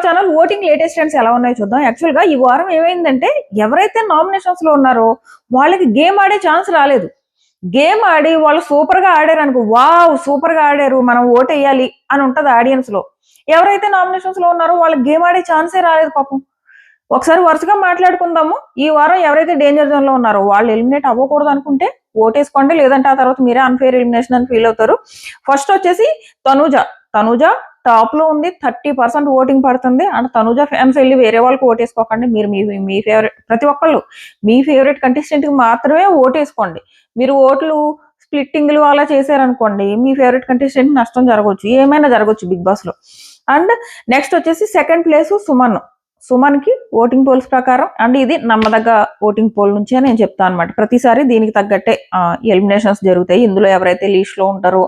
Channel voting latest trends ఎలా ఉన్నాయో చూద్దాం. యాక్చువల్ గా ఈ వారం ఏమైందంటే ఎవరైతే నామినేషన్స్ లో ఉన్నారో వాళ్ళకి గేమ్ ఆడే ఛాన్స్ రాలేదు. గేమ్ ఆడి వాళ్ళు సూపర్ గా ఆడారు అనుకో, వావ్ సూపర్ గా ఆడారు మనం ఓట్ వేయాలి అని ఉంటది ఆడియన్స్ లో. ఎవరైతే నామినేషన్స్ లో ఉన్నారో వాళ్ళకి గేమ్ ఆడే ఛాన్సే రాలేదు పాపం. ఒకసారి వరుసగా మాట్లాడుకుందాము. ఈ వారం ఎవరైతే డేంజర్ జోన్ లో ఉన్నారో వాళ్ళు ఎలిమినేట్ అవ్వకూడదు అనుకుంటే ఓటేసుకోండి, లేదంటే ఆ తర్వాత మీరే అన్ఫేర్ ఎలిమినేషన్ అని ఫీల్ అవుతారు. ఫస్ట్ వచ్చేసి తనూజ టాప్ లో ఉంది, 30% ఓటింగ్ పడుతుంది. అండ్ తనూజ ఫ్యాన్స్ వెళ్ళి వేరే వాళ్ళకి ఓటేసుకోకండి. మీరు మీ ఫేవరెట్, ప్రతి ఒక్కళ్ళు మీ ఫేవరెట్ కంటెస్టెంట్ కి మాత్రమే ఓటేసుకోండి. మీరు ఓట్లు స్ప్లిట్టింగ్లు అలా చేశారనుకోండి, మీ ఫేవరెట్ కంటెస్టెంట్ నష్టం జరగవచ్చు, ఏమైనా జరగవచ్చు బిగ్ బాస్ లో. అండ్ నెక్స్ట్ వచ్చేసి సెకండ్ ప్లేస్ సుమన్ కి ఓటింగ్ పోల్స్ ప్రకారం, అండ్ ఇది నమ్మదగ్గ ఓటింగ్ పోల్ నుంచే నేను చెప్తాను అనమాట. ప్రతిసారి దీనికి తగ్గట్టే ఎలిమినేషన్స్ జరుగుతాయి. ఇందులో ఎవరైతే లీస్ట్ లో ఉంటారో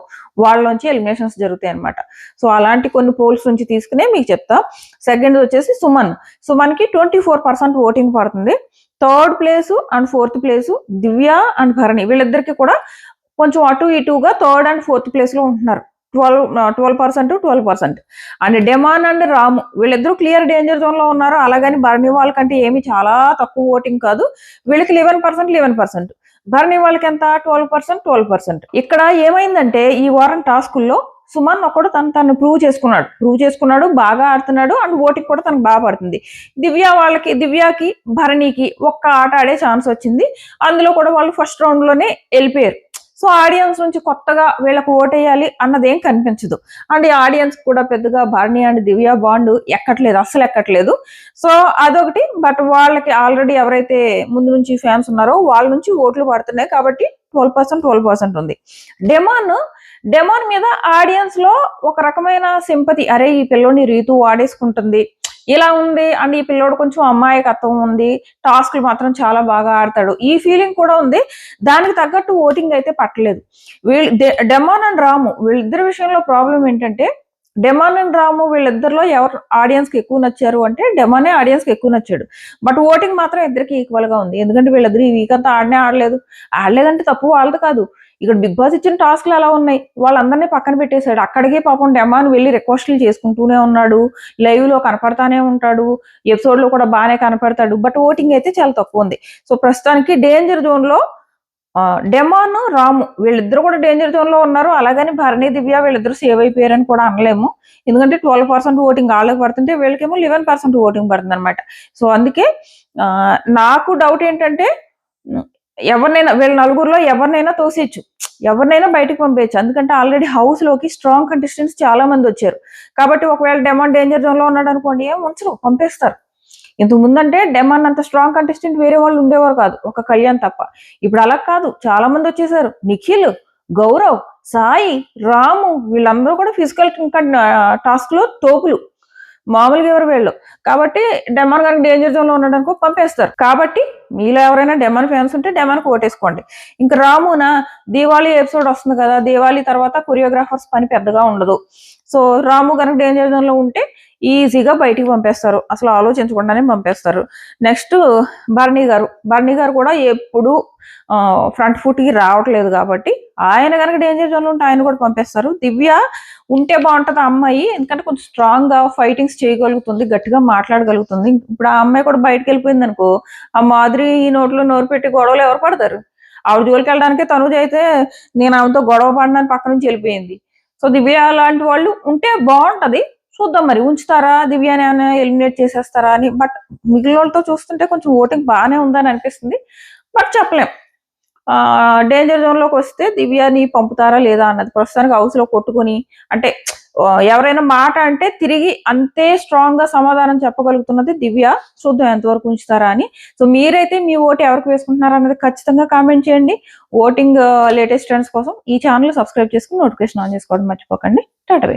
వాళ్ళ నుంచి ఎలిమినేషన్స్ జరుగుతాయి అనమాట. సో అలాంటి కొన్ని పోల్స్ నుంచి తీసుకునే మీకు చెప్తా. సెకండ్ వచ్చేసి సుమన్ కి 24% ఓటింగ్ పడుతుంది. Third place and fourth place Divya and Bharani, వీళ్ళిద్దరికి కూడా కొంచెం అటు ఇటుగా థర్డ్ అండ్ ఫోర్త్ ప్లేస్ లో ఉంటున్నారు. 12%. అండ్ డెమాన్ అండ్ రాము వీళ్ళిద్దరూ క్లియర్ డేంజర్ జోన్ లో ఉన్నారు. అలాగని భరణి వాళ్ళకంటే ఏమి చాలా తక్కువ ఓటింగ్ కాదు. వీళ్ళకి 11%. భరణి వాళ్ళకి ఎంత 12%. ఇక్కడ ఏమైందంటే ఈ వారం టాస్కుల్లో సుమన్ ఒకడు తను ప్రూవ్ చేసుకున్నాడు, బాగా ఆడుతున్నాడు. అండ్ ఓటింగ్ కూడా తనకు బాగా పడుతుంది. దివ్యకి భరణికి ఒక్క ఆట ఆడే ఛాన్స్ వచ్చింది. అందులో కూడా వాళ్ళు ఫస్ట్ రౌండ్ లోనే వెళ్ళిపోయారు. సో ఆడియన్స్ నుంచి కొత్తగా వీళ్ళకు ఓటేయాలి అన్నదేం కనిపించదు. అండ్ ఈ ఆడియన్స్ కూడా పెద్దగా భరణి అండ్ దివ్య బాండ్ అస్సలు ఎక్కట్లేదు. సో అదొకటి. బట్ వాళ్ళకి ఆల్రెడీ ఎవరైతే ముందు నుంచి ఫ్యాన్స్ ఉన్నారో వాళ్ళ నుంచి ఓట్లు పడుతున్నాయి కాబట్టి 12% ఉంది. డెమాన్ మీద ఆడియన్స్ లో ఒక రకమైన సింపతి, అరే ఈ పిల్లోని రీతు వాడేసుకుంటుంది ఇలా ఉంది. అండ్ ఈ పిల్లోడు కొంచెం అమ్మాయికత్వం ఉంది, టాస్క్లు మాత్రం చాలా బాగా ఆడతాడు, ఈ ఫీలింగ్ కూడా ఉంది. దానికి తగ్గట్టు ఓటింగ్ అయితే పట్టలేదు. డెమాన్ అండ్ రాము వీళ్ళిద్దరి విషయంలో ప్రాబ్లం ఏంటంటే, డెమాన్ అండ్ రాము వీళ్ళిద్దరిలో ఎవరు ఆడియన్స్ కి ఎక్కువ నచ్చారు అంటే డెమానే ఆడియన్స్ కి ఎక్కువ నచ్చాడు. బట్ ఓటింగ్ మాత్రం ఇద్దరికి ఈక్వల్ గా ఉంది. ఎందుకంటే వీళ్ళిద్దరు ఈ వీక్ అంతా ఆడలేదంటే తప్పు వాళ్ళది కాదు. ఇక్కడ బిగ్ బాస్ ఇచ్చిన టాస్క్లు అలా ఉన్నాయి, వాళ్ళందరినీ పక్కన పెట్టేశాడు. అక్కడికే పాపం డెమాన్ వెళ్ళి రిక్వెస్ట్లు చేసుకుంటూనే ఉన్నాడు, లైవ్ లో కనపడతానే ఉంటాడు, ఎపిసోడ్ లో కూడా బాగానే కనపడతాడు. బట్ ఓటింగ్ అయితే చాలా తక్కువ ఉంది. సో ప్రస్తుతానికి డేంజర్ జోన్ లో డెమాన్ రాము వీళ్ళిద్దరు కూడా డేంజర్ జోన్ లో ఉన్నారు. అలాగని భరణి దివ్య వీళ్ళిద్దరు సేవ్ అయిపోయారని కూడా అనలేము. ఎందుకంటే 12% ఓటింగ్ వాళ్ళకి పడుతుంటే వీళ్ళకేమో 11% ఓటింగ్ పడుతుంది అనమాట. సో అందుకే నాకు డౌట్ ఏంటంటే, ఎవరినైనా వీళ్ళ నలుగురులో ఎవరినైనా తోసేయచ్చు, ఎవరినైనా బయటకు పంపేయచ్చు. ఎందుకంటే ఆల్రెడీ హౌస్ లోకి స్ట్రాంగ్ కంటెస్టెంట్స్ చాలా మంది వచ్చారు కాబట్టి ఒకవేళ డెమాన్ డేంజర్ జోన్ లో ఉన్నాడు అనుకోండి, ఏం ఉంచరు, పంపేస్తారు. ఇంతకు ముందంటే డెమాన్ అంత స్ట్రాంగ్ కంటెస్టెంట్ వేరే వాళ్ళు ఉండేవారు కాదు, ఒక కళ్యాణ్ తప్ప. ఇప్పుడు అలా కాదు, చాలా మంది వచ్చేసారు. నిఖిల్, గౌరవ్, సాయి, రాము వీళ్ళందరూ కూడా ఫిజికల్ టాస్క్ లో తోపులు, మామూలుగా ఎవరు వీళ్ళు. కాబట్టి డెమాన్ గారికి డేంజర్ జోన్ లో ఉండడానికి పంపేస్తారు. కాబట్టి మీలో ఎవరైనా డెమాన్ ఫ్యాన్స్ ఉంటే డెమాన్కి ఓటేసుకోండి. ఇంకా రామునా, దీవాళీ ఎపిసోడ్ వస్తుంది కదా, దీవాళీ తర్వాత కొరియోగ్రాఫర్స్ పని పెద్దగా ఉండదు. సో రాము కనుక డేంజర్ జోన్ లో ఉంటే ఈజీగా బయటికి పంపేస్తారు, అసలు ఆలోచించకుండానే పంపేస్తారు. నెక్స్ట్ భరణి గారు కూడా ఎప్పుడు ఫ్రంట్ ఫుట్ కి రావట్లేదు కాబట్టి ఆయన కనుక డేంజర్ జోన్ లో ఉంటే ఆయన కూడా పంపేస్తారు. దివ్య ఉంటే బాగుంటది ఆ అమ్మాయి, ఎందుకంటే కొంచెం స్ట్రాంగ్ గా ఫైటింగ్స్ చేయగలుగుతుంది, గట్టిగా మాట్లాడగలుగుతుంది. ఇప్పుడు ఆ అమ్మాయి కూడా బయటకు వెళ్ళిపోయింది అనుకో, ఆ మాదిరి ఈ నోట్లో నోరు పెట్టి గొడవలు ఎవరు పడతారు? ఆవిడ జోలికి వెళ్ళడానికి తనుజ అయితే నేను ఆమెతో గొడవ పడడానికి పక్క నుంచి వెళ్ళిపోయింది. సో దివ్య లాంటి వాళ్ళు ఉంటే బాగుంటది. చూద్దాం మరి ఉంచుతారా, దివ్యాని ఏమైనా ఎలిమినేట్ చేసేస్తారా అని. బట్ మిగిలిన వాళ్ళతో చూస్తుంటే కొంచెం ఓటింగ్ బాగానే ఉందని అనిపిస్తుంది. బట్ చెప్పలేం. డేంజర్ జోన్ లోకి వస్తే దివ్యాని పంపుతారా లేదా అన్నది. ప్రస్తుతానికి హౌస్ లో కొట్టుకుని అంటే ఎవరైనా మాట అంటే తిరిగి అంతే స్ట్రాంగ్ గా సమాధానం చెప్పగలుగుతున్నది దివ్య. చూద్దాం ఎంతవరకు ఉంచుతారా అని. సో మీరైతే మీ ఓటు ఎవరికి వేసుకుంటున్నారా అన్నది ఖచ్చితంగా కామెంట్ చేయండి. ఓటింగ్ లేటెస్ట్ ట్రెండ్స్ కోసం ఈ ఛానల్ సబ్స్క్రైబ్ చేసుకుని నోటిఫికేషన్ ఆన్ చేసుకోవడం మర్చిపోకండి. టాటా.